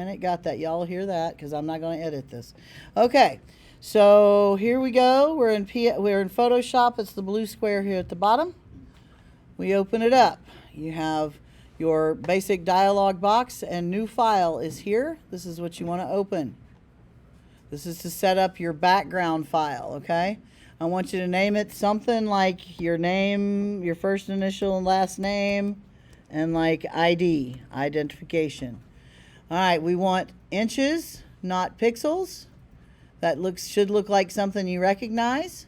And it got that. Y'all hear that? Because I'm not going to edit this. Okay. So here we go. We're in Photoshop. It's the blue square here at the bottom. We open it up. You have your basic dialog box and new file is here. This is what you want to open. This is to set up your background file, okay? I want you to name it something like your name, your first initial and last name, and like ID, identification. All right, we want inches, not pixels. That should look like something you recognize.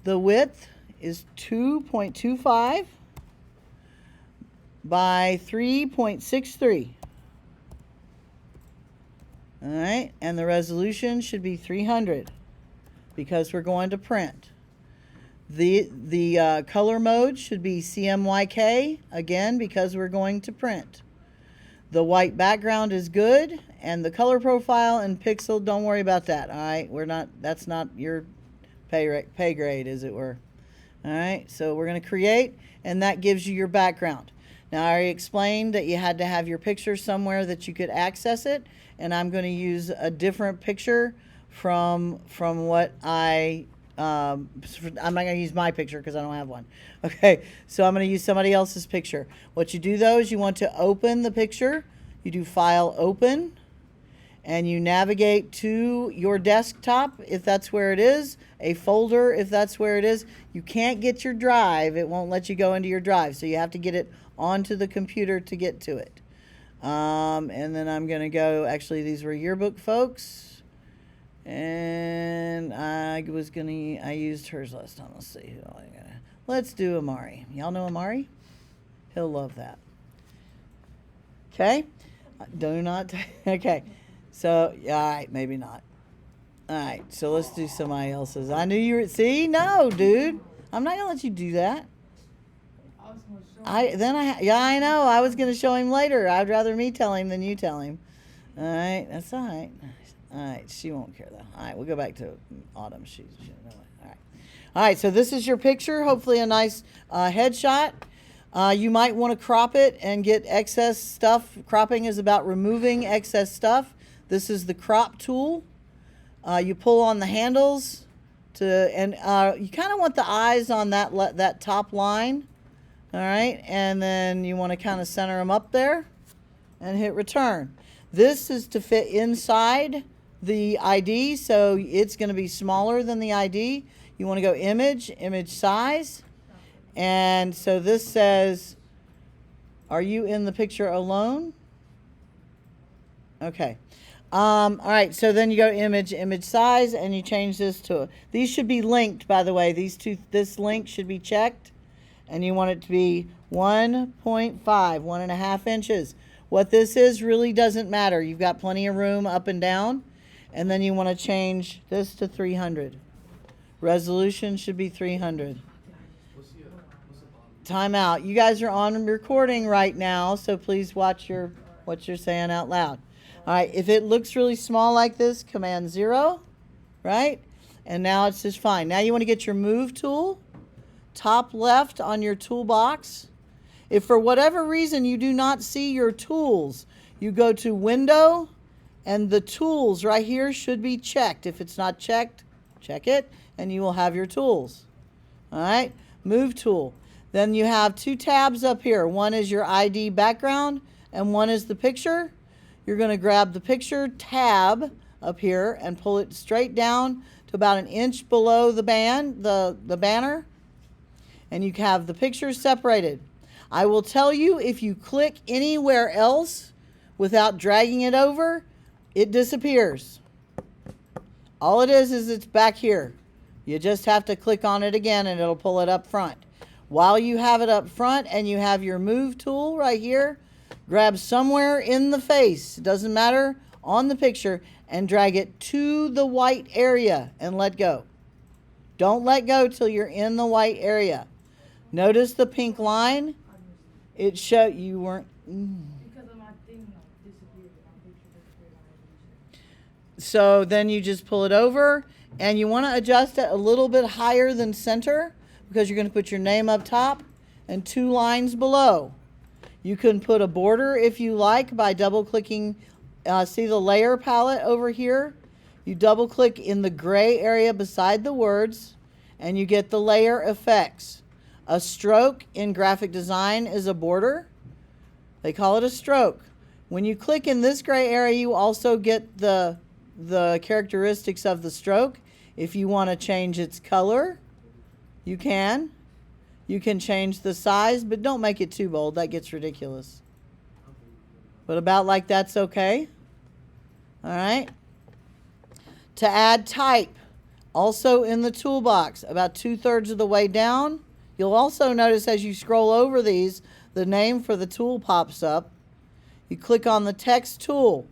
The width is 2.25 by 3.63. All right, and the resolution should be 300 because we're going to print. The color mode should be CMYK, again, because we're going to print. The white background is good, and the color profile and pixel, don't worry about that, all right? That's not your pay grade, as it were. All right, so we're going to create, and that gives you your background. Now, I already explained that you had to have your picture somewhere that you could access it, and I'm going to use a different picture from what I'm not going to use my picture because I don't have one. Okay, so I'm going to use somebody else's picture. What you do, though, is you want to open the picture. You do File, Open, and you navigate to your desktop if that's where it is, a folder if that's where it is. You can't get your drive. It won't let you go into your drive, so you have to get it onto the computer to get to it. And then I'm going to go, actually, these were yearbook folks. And I used hers last time. Let's see who I got. Let's do Amari. Y'all know Amari? He'll love that. Okay? Do not. Okay. So, all right, maybe not. All right, so let's do somebody else's. I knew you were, see? No, dude. I'm not going to let you do that. I know. I was going to show him later. I'd rather me tell him than you tell him. All right, that's all right. All right, she won't care though. All right, we'll go back to Autumn. She know it. All right, so this is your picture. Hopefully a nice headshot. You might want to crop it and get excess stuff. Cropping is about removing excess stuff. This is the crop tool. You pull on the handles and you kind of want the eyes on that top line. All right, and then you want to kind of center them up there and hit return. This is to fit inside the ID, so it's going to be smaller than the ID. You want to go image size. And so this says, are you in the picture alone? Okay. All right, so then you go image size, and you change this to, these should be linked, by the way. This link should be checked, and you want it to be 1.5, 1.5 inches. What this is really doesn't matter. You've got plenty of room up and down. And then you want to change this to 300. Resolution should be 300. Time out. You guys are on recording right now, so please watch what you're saying out loud. All right, if it looks really small like this, Command 0, right? And now it's just fine. Now you want to get your Move tool, top left on your toolbox. If for whatever reason you do not see your tools, you go to Window, and the tools right here should be checked. If it's not checked, check it, and you will have your tools. All right, Move tool. Then you have two tabs up here. One is your ID background, and one is the picture. You're going to grab the picture tab up here and pull it straight down to about an inch below the banner, and you have the picture separated. I will tell you, if you click anywhere else without dragging it over, it disappears. All it is it's back here. You just have to click on it again and it'll pull it up front. While you have it up front and you have your Move tool right here, grab somewhere in the face, it doesn't matter, on the picture, and drag it to the white area and let go. Don't let go till you're in the white area. Notice the pink line? It showed you weren't. Because of my thing disappeared. So then you just pull it over, and you want to adjust it a little bit higher than center because you're going to put your name up top and 2 lines below. You can put a border if you like by double clicking see the layer palette over here? You double click in the gray area beside the words and you get the layer effects. A stroke in graphic design is a border. They call it a stroke. When you click in this gray area, you also get the characteristics of the stroke. If you want to change its color, you can. You can change the size, but don't make it too bold. That gets ridiculous. But about like that's okay. All right. To add type, also in the toolbox, about 2/3 of the way down, you'll also notice as you scroll over these, the name for the tool pops up. You click on the text tool.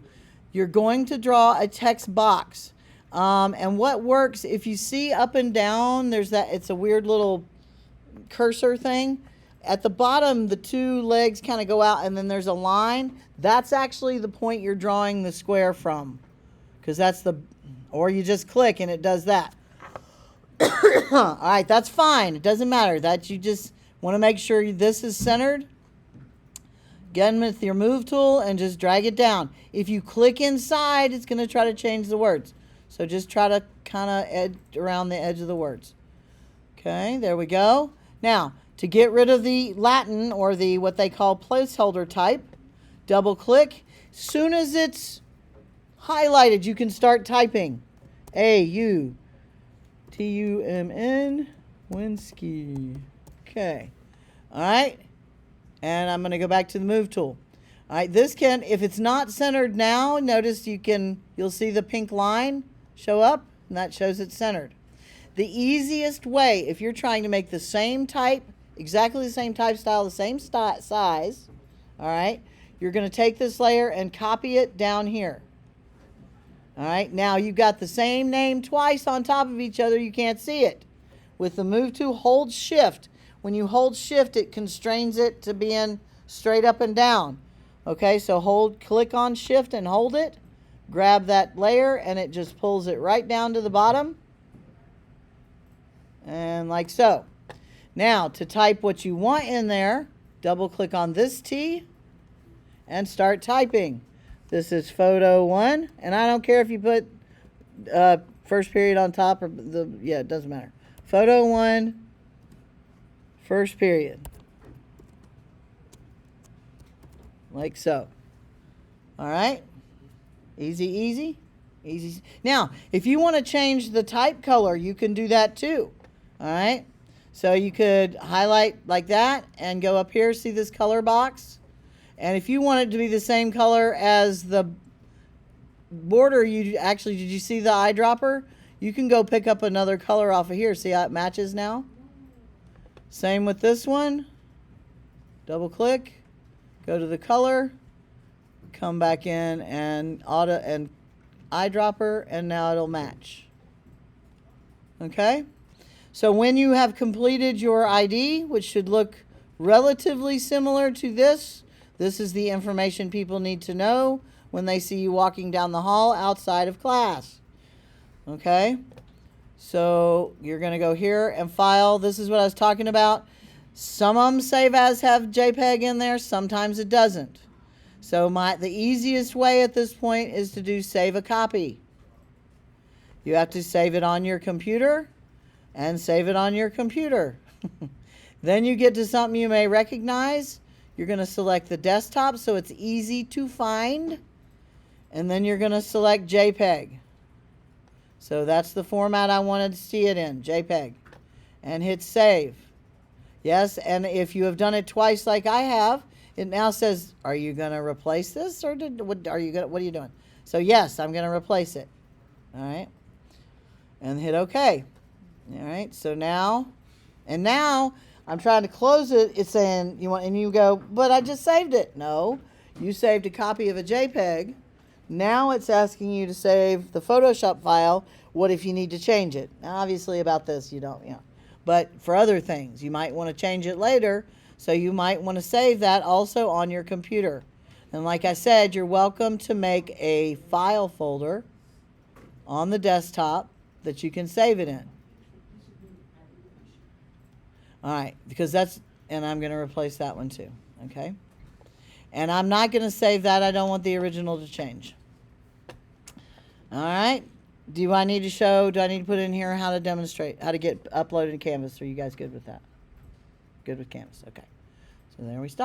You're going to draw a text box. And what works, if you see up and down, there's that, it's a weird little cursor thing. At the bottom, the two legs kind of go out and then there's a line. That's actually the point you're drawing the square from. Because that's the, or you just click and it does that. All right, that's fine. It doesn't matter. That you just want to make sure this is centered. Get in with your move tool and just drag it down. If you click inside, it's going to try to change the words. So just try to kind of edge around the edge of the words. Okay, there we go. Now, to get rid of the Latin or the what they call placeholder type, double click. Soon as it's highlighted, you can start typing. A-U-T-U-M-N, Winsky. Okay. All right. And I'm going to go back to the move tool. All right. This can, if it's not centered now, notice you'll see the pink line show up, and that shows it's centered. The easiest way, if you're trying to make the same type, exactly the same type style, the same size, all right, you're going to take this layer and copy it down here. All right, now you've got the same name twice on top of each other. You can't see it. With the move tool, hold shift. When you hold shift, it constrains it to being straight up and down. Okay, so click on shift and hold it. Grab that layer and it just pulls it right down to the bottom. And like so. Now, to type what you want in there, double click on this T and start typing. This is photo 1, and I don't care if you put first period on top or it doesn't matter. Photo 1, first period. Like so. All right? Easy, easy, easy. Now, if you want to change the type color, you can do that too. All right? So you could highlight like that and go up here, see this color box? And if you want it to be the same color as the border, did you see the eyedropper? You can go pick up another color off of here. See how it matches now? Same with this one. Double click, go to the color, come back in and eyedropper, and now it'll match. Okay? So when you have completed your ID, which should look relatively similar to this, this is the information people need to know when they see you walking down the hall outside of class. Okay? So you're going to go here and file. This is what I was talking about. Some of them save as have JPEG in there. Sometimes it doesn't. So the easiest way at this point is to do save a copy. You have to save it on your computer and save it on your computer. Then you get to something you may recognize. You're going to select the desktop so it's easy to find. And then you're going to select JPEG. So that's the format I wanted to see it in, JPEG. And hit save. Yes, and if you have done it twice like I have, it now says, are you going to replace this or what are you doing? So yes, I'm going to replace it. All right. And hit OK. All right. So now I'm trying to close it. It's saying you go, but I just saved it. No, you saved a copy of a JPEG. Now it's asking you to save the Photoshop file. What if you need to change it? Now, obviously about this, you don't, but for other things, you might want to change it later. So you might want to save that also on your computer. And like I said, you're welcome to make a file folder on the desktop that you can save it in. All right, because and I'm going to replace that one too, okay? And I'm not going to save that. I don't want the original to change. All right. Do I need to put in here how to demonstrate, how to get uploaded to Canvas? Are you guys good with that? Good with Canvas. Okay. So there we stop.